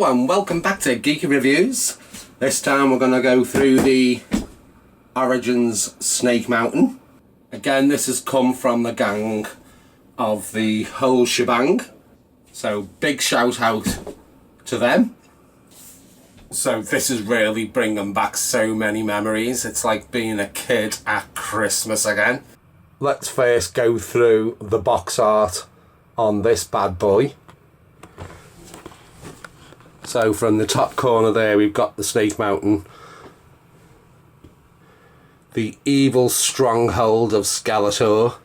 Hello and welcome back to Geeky Reviews. This time we're going to go through the Origins Snake Mountain. Again, this has come from the gang of the whole shebang, so big shout out to them. So this is really bringing back so many memories. It's like being a kid at Christmas again. Let's first go through the box art on this bad boy. So from the top corner there we've got the Snake Mountain, the evil stronghold of Skeletor.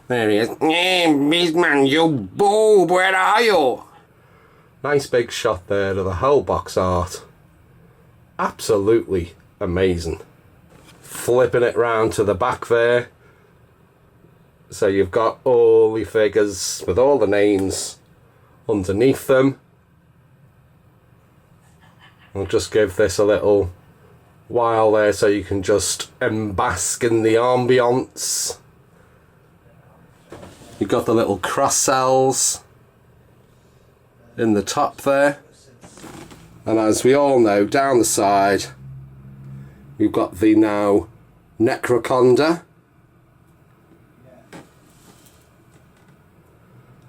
There he is. Beastman, you boob, where are you? Nice big shot there of the whole box art. Absolutely amazing. Flipping it round to the back there. So you've got all the figures with all the names underneath them. I'll just give this a little while there so you can just bask in the ambience. You've got the little cross cells in the top there. And as we all know, down the side, we've got the now Necroconda,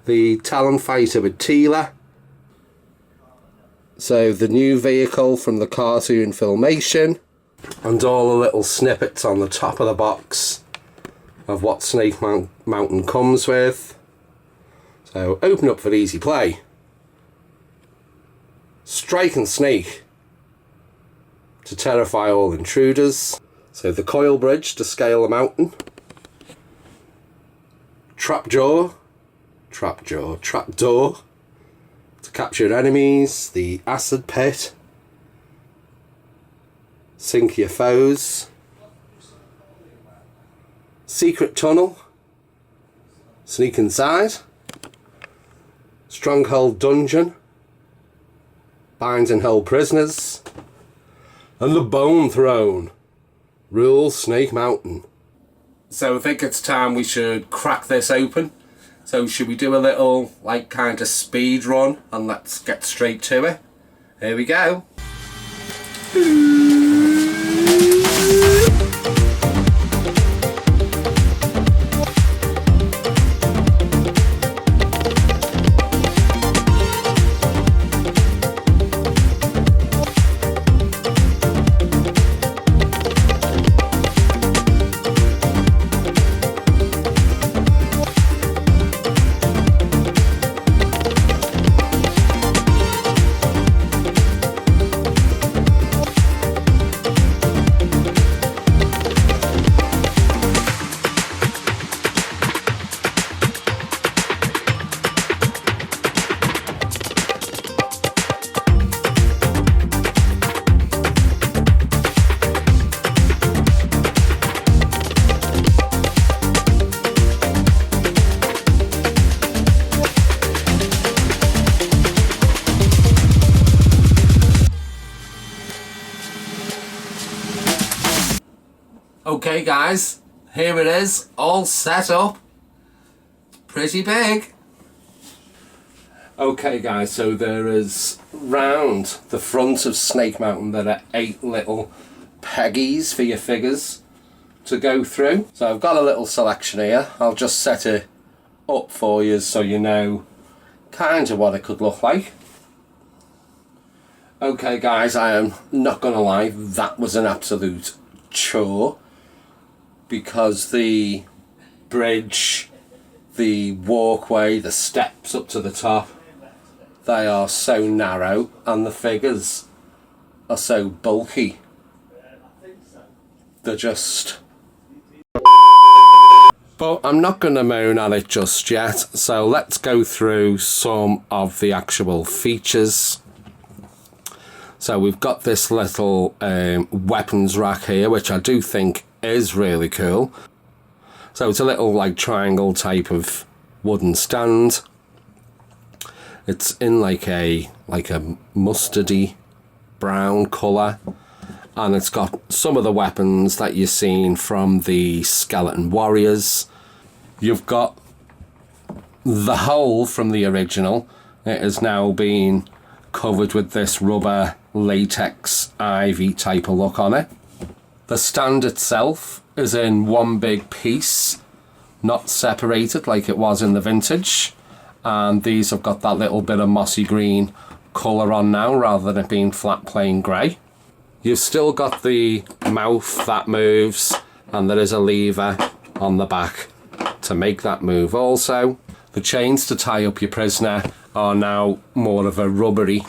the Talon Fighter with Teela. So the new vehicle from the cartoon Filmation, and all the little snippets on the top of the box of what Snake Mountain comes with. So open up for easy play. Strike and snake to terrify all intruders. So the coil bridge to scale the mountain. Trapjaw trapdoor to capture enemies. The acid pit, sink your foes. Secret tunnel, sneak inside. Stronghold dungeon, binds and hold prisoners. And the bone throne rules Snake Mountain. So I think it's time we should crack this open. So should we do a little like kind of speed run and let's get straight to it. Here we go. Okay guys, here it is, all set up. Pretty big. Okay guys, so there is round the front of Snake Mountain there are 8 little peggies for your figures to go through. So I've got a little selection here. I'll just set it up for you so you know kind of what it could look like. Okay guys, I am not gonna lie, that was an absolute chore. Because the bridge, the walkway, the steps up to the top, they are so narrow and the figures are so bulky. They're just... But I'm not going to moan at it just yet, so let's go through some of the actual features. So we've got this little weapons rack here, which I do think is really cool. So it's a little like triangle type of wooden stand. It's in like a mustardy brown colour, and it's got some of the weapons that you've seen from the Skeleton Warriors. You've got the hole from the original. It has now been covered with this rubber latex ivy type of look on it. The stand itself is in one big piece, not separated like it was in the vintage, and these have got that little bit of mossy green colour on now rather than it being flat plain grey. You've still got the mouth that moves, and there is a lever on the back to make that move also. The chains to tie up your prisoner are now more of a rubbery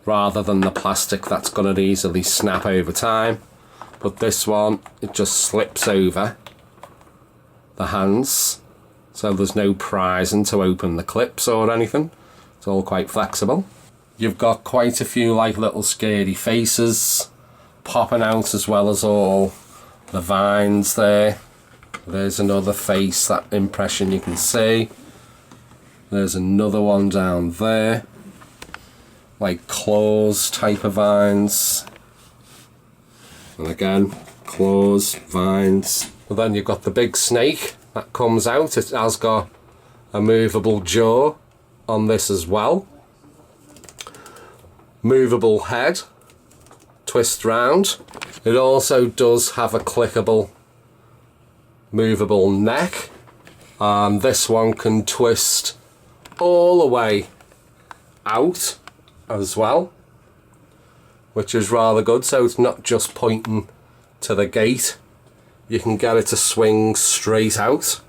rather than the plastic that's going to easily snap over time. But this one, it just slips over the hands, so there's no prizing to open the clips or anything. It's all quite flexible. You've got quite a few like little scary faces popping out, as well as all the vines there. There's another face, that impression you can see. There's another one down there, like claws type of vines. And again, claws, vines. And then you've got the big snake that comes out. It has got a movable jaw on this as well. Movable head, twist round. It also does have a clickable, movable neck. And this one can twist all the way out as well, which is rather good, so it's not just pointing to the gate, you can get it to swing straight out,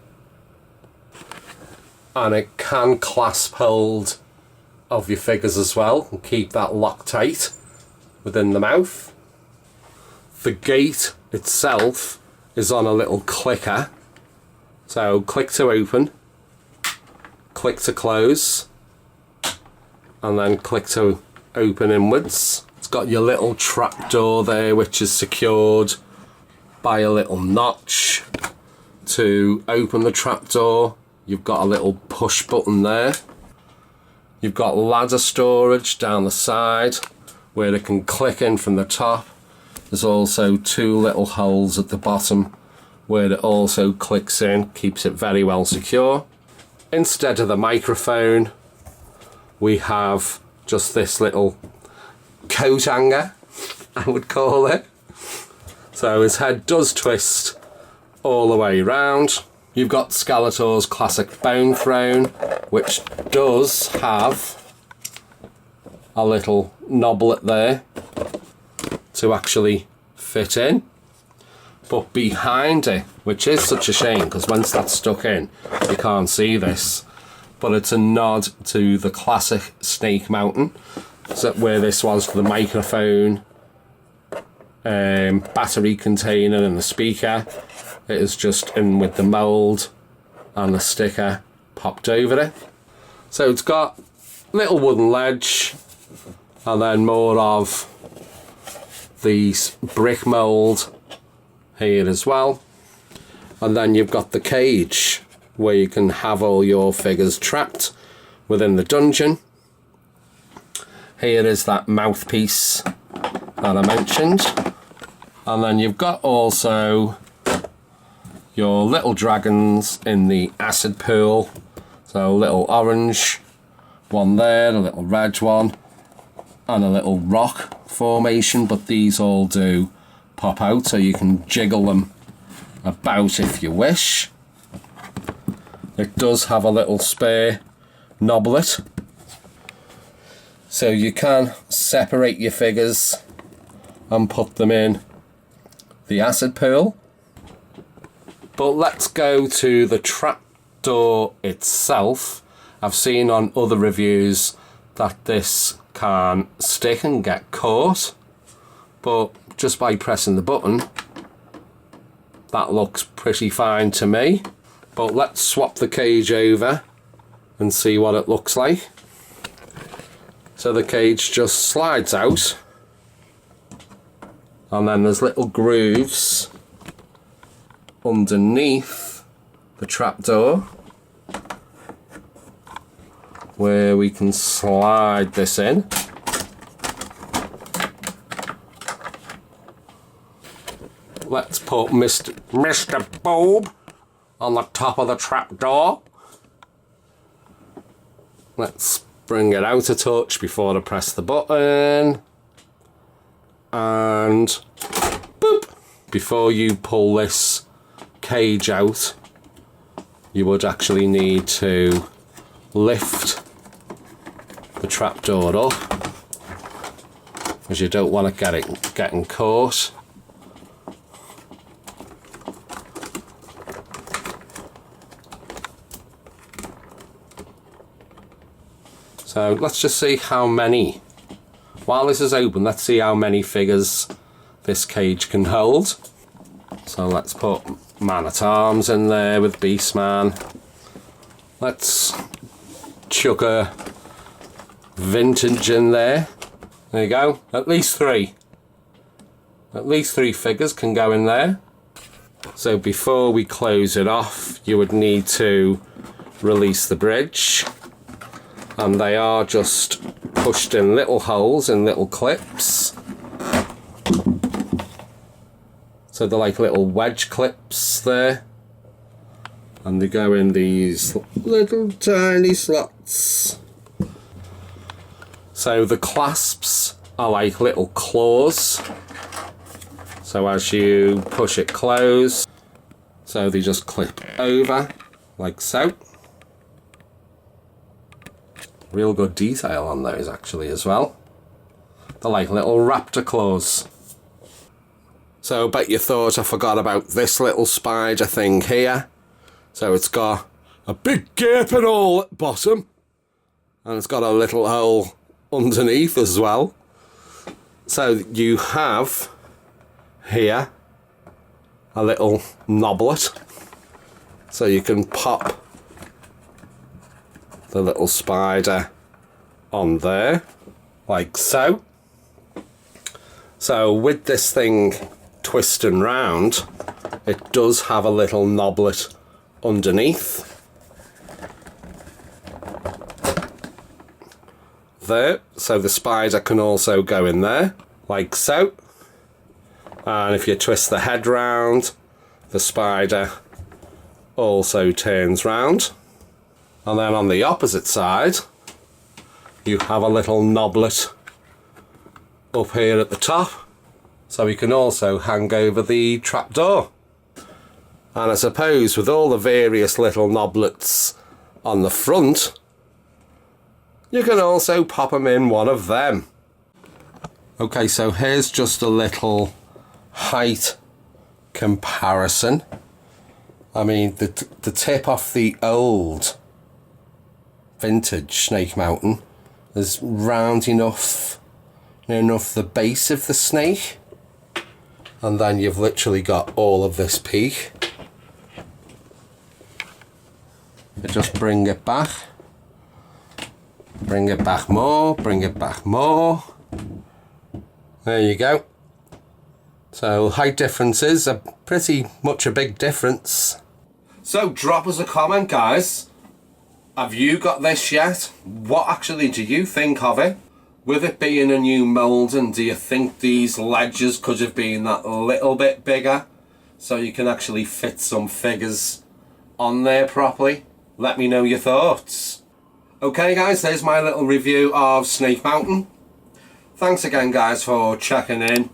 and it can clasp hold of your figures as well and keep that locked tight within the mouth. The gate itself is on a little clicker, so click to open, click to close, and then click to open inwards. It's got your little trap door there, which is secured by a little notch. To open the trap door, you've got a little push button there. You've got ladder storage down the side where it can click in from the top. There's also two little holes at the bottom where it also clicks in, keeps it very well secure. Instead of the microphone, we have just this little coat hanger, I would call it. So his head does twist all the way round. You've got Skeletor's classic bone throne, which does have a little knoblet there to actually fit in. But behind it, which is such a shame because once that's stuck in, you can't see this, but it's a nod to the classic Snake Mountain, so where this was the microphone, battery container and the speaker. It is just in with the mould and the sticker popped over it. So it's got little wooden ledge and then more of the brick mould here as well. And then you've got the cage where you can have all your figures trapped within the dungeon. Here is that mouthpiece that I mentioned. And then you've got also your little dragons in the acid pool. So a little orange one there, a little red one, and a little rock formation, but these all do pop out, so you can jiggle them about if you wish. It does have a little spare knoblet, so you can separate your figures and put them in the acid pool. But let's go to the trapdoor itself. I've seen on other reviews that this can stick and get caught, but just by pressing the button, that looks pretty fine to me. But let's swap the cage over and see what it looks like. So the cage just slides out, and then there's little grooves underneath the trapdoor where we can slide this in. Let's put Mr. Bulb on the top of the trapdoor. Let's bring it out a touch before I press the button. And boop! Before you pull this cage out, you would actually need to lift the trapdoor up, because you don't want it getting caught. So let's just see how many, while this is open, let's see how many figures this cage can hold. So let's put Man-at-Arms in there with Beastman. Let's chuck a vintage in there. There you go, at least three. At least three figures can go in there. So before we close it off, you would need to release the bridge. And they are just pushed in little holes in little clips. So they're like little wedge clips there. And they go in these little tiny slots. So the clasps are like little claws. So as you push it close, so they just clip over like so. Real good detail on those actually as well. They're like little raptor claws. So I bet you thought I forgot about this little spider thing here. So it's got a big gaping hole at the bottom, and it's got a little hole underneath as well. So you have here a little knoblet, so you can pop the little spider on there like so. So with this thing twisting round, it does have a little knoblet underneath there, so the spider can also go in there like so. And if you twist the head round, the spider also turns round. And then on the opposite side, you have a little knoblet up here at the top, so you can also hang over the trapdoor. And I suppose with all the various little knoblets on the front, you can also pop them in one of them. Okay, so here's just a little height comparison. I mean, the tip off the old vintage Snake Mountain is round enough, enough the base of the snake, and then you've literally got all of this peak. You just bring it back more, bring it back more. There you go. So height differences are pretty much a big difference. So drop us a comment, guys. Have you got this yet? What actually do you think of it? With it being a new mould, and do you think these ledges could have been that little bit bigger so you can actually fit some figures on there properly? Let me know your thoughts. Okay guys, there's my little review of Snake Mountain. Thanks again guys for checking in.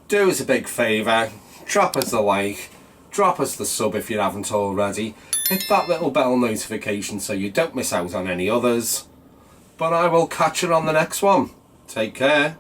Do us a big favour, drop us a like, drop us the sub if you haven't already. Hit that little bell notification so you don't miss out on any others. But I will catch you on the next one. Take care.